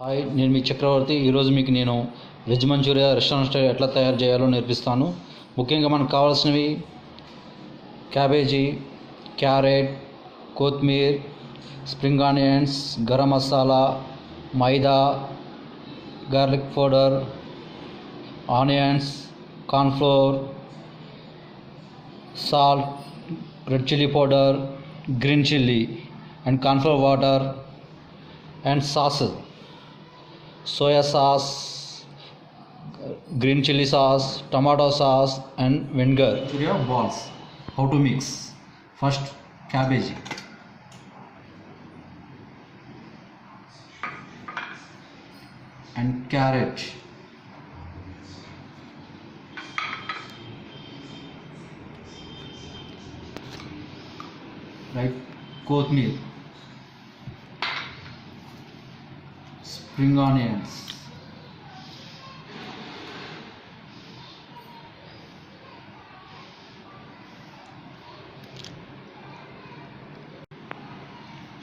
Hi, నేను మీ చక్రవర్తి. ఈరోజు మీకు నేను వెజ్ మంచూరియా రెస్టారెంట్ స్టైల్ ఎట్లా తయారు చేయాలో నేర్పిస్తాను. ముఖ్యంగా మనకు కావాల్సినవి క్యాబేజీ, క్యారెట్, కొత్తిమీర, spring onions, garam masala, maida, garlic powder, onions, cornflour, salt, red chilli powder, green chilli and cornflour water and sauces, soya sauce, green chili sauce, tomato sauce and vinegar. Manchuria balls. How to mix? First, cabbage and carrot, right? Kothmeer, spring onions,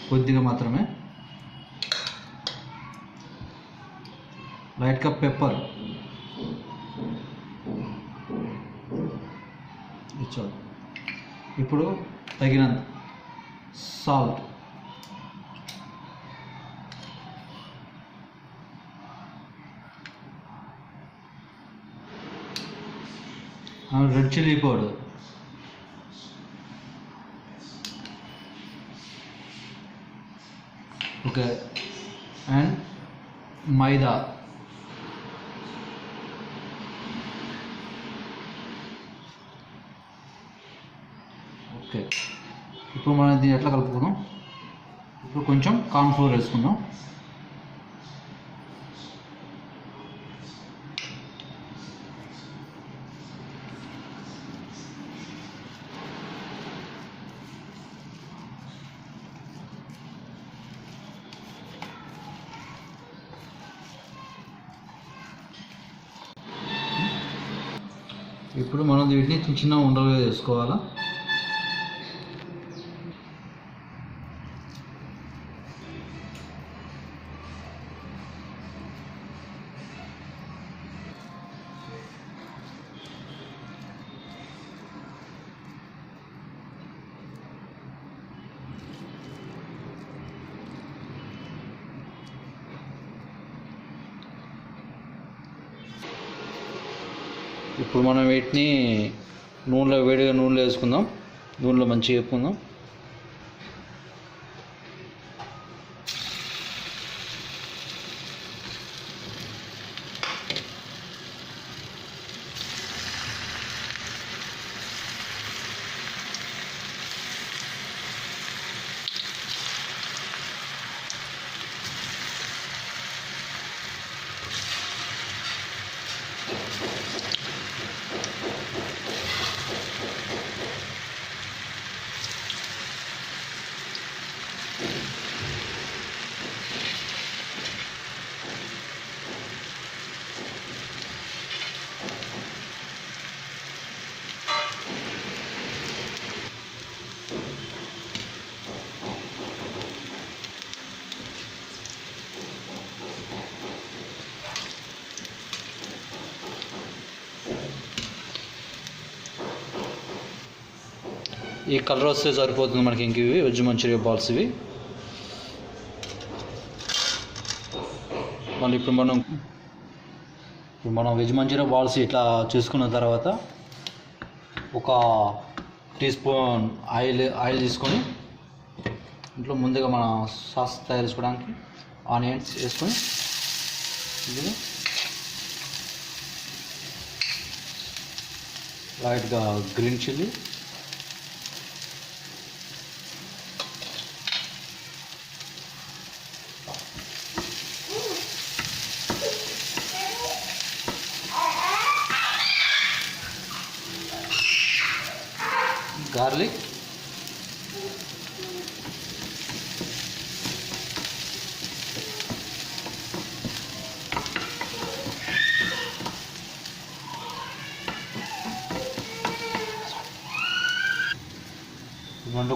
కొద్దిగా మాత్రమే, లైట్గా pepper ఇచ్చాడు. ఇప్పుడు తగినంత salt, red chilli powder, okay, and maida, okay. ఇప్పుడు మనం దీన్ని ఎట్లా కలుపుకుందాం? ఇప్పుడు కొంచెం కార్న్ఫ్లోర్ వేసుకుందాం. ఇప్పుడు మనం వీటిని చిన్న చిన్న ఉండలుగా చేసుకోవాలా. ఇప్పుడు మనం వీటిని వేడిగా నూనెలో వేసుకుందాం. నూనెలో మంచిగా వేపుకుందాం. ఈ కలర్ వస్తే సరిపోతుంది మనకి. ఇంక ఇవి వెజ్ మంచూరియా బాల్స్ ఇవి. మళ్ళీ ఇప్పుడు మనం వెజ్ మంచూరియా బాల్స్ ఇట్లా చేసుకున్న తర్వాత ఒక టీ స్పూన్ ఆయిల్ తీసుకొని ఇంట్లో ముందుగా మన సాస్ తయారు చేసుకోవడానికి ఆనియన్స్ వేసుకొని లైట్గా గ్రీన్ చిల్లీ, గార్లిక్,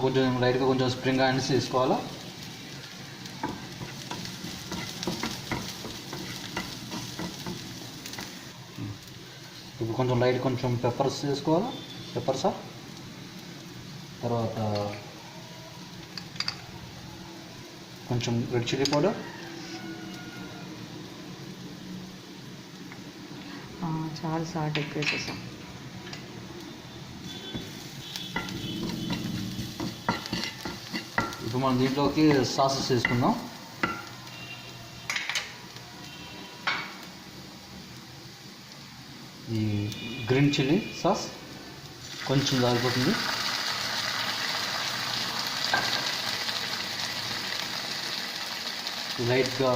కొంచెం లైట్గా కొంచెం స్ప్రింగ్ ఆనియన్స్ వేసుకోవాలా. ఇప్పుడు కొంచెం లైట్ కొంచెం పెప్పర్స్ వేసుకోవాలి, పెప్పర్సా, తర్వాత కొంచెం రెడ్ చిల్లీ పౌడర్, చాలా సాల్ట్ ఎక్కువ వేసేసాం. ఇప్పుడు మనం దీంట్లోకి సాసెస్ వేసుకుందాం. ఈ గ్రీన్ చిల్లీ సాస్ కొంచెం సరిపోతుంది. లైట్గా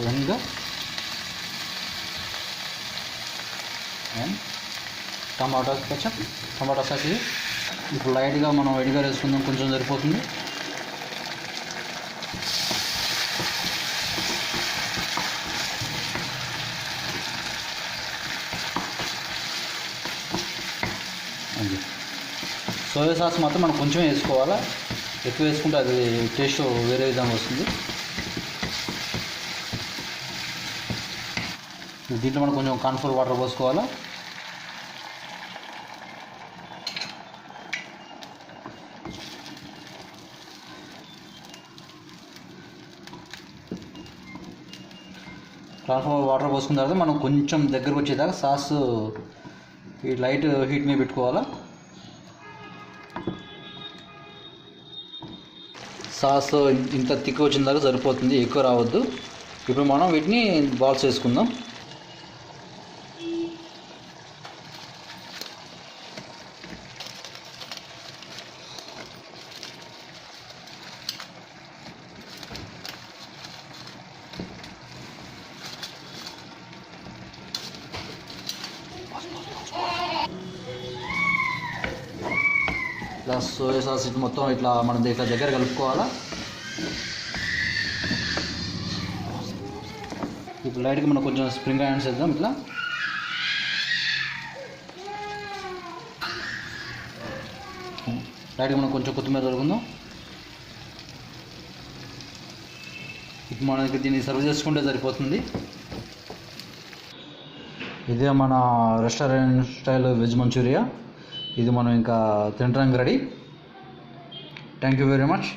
vinegar and tomato ketchup, tomato sauce. ఇది ఇప్పుడు లైట్గా మనం వెనిగర్ వేసుకుందాం, కొంచెం సరిపోతుంది. సోయా సాస్ మాత్రం మనం కొంచెం వేసుకోవాలా, ఎక్కువ వేసుకుంటే అది టేస్ట్ వేరే విధంగా వస్తుంది. దీంట్లో మనం కొంచెం కార్న్ఫ్లోర్ వాటర్ పోసుకోవాలా. కార్న్ఫ్లోర్ వాటర్ పోసుకున్న తర్వాత మనం కొంచెం దగ్గరకు వచ్చేదాకా సాస్ ఈ లైట్ హీట్ మీద పెట్టుకోవాలా. సాస్ ఇంత తిక్కు వచ్చిన దాకా సరిపోతుంది, ఎక్కువ రావద్దు. ఇప్పుడు మనం వీటిని బాల్స్ వేసుకుందాం. ఇలా సోయా సాస్ ఇట్లా మొత్తం ఇట్లా మనం ఇట్లా దగ్గర కలుపుకోవాలా. ఇప్పుడు లైట్గా మనం కొంచెం స్ప్రింగ్ ఆనియన్స్ వేద్దాం. ఇట్లా లైట్గా మనం కొంచెం కొత్తిమీర దొరుకుందాం. ఇప్పుడు మనకి దీన్ని సర్వ్ చేసుకుంటే సరిపోతుంది. ఇదే మన రెస్టారెంట్ స్టైల్ వెజ్ మంచూరియా. ఇది మనం ఇంకా తినడానికి ready. Thank you very much.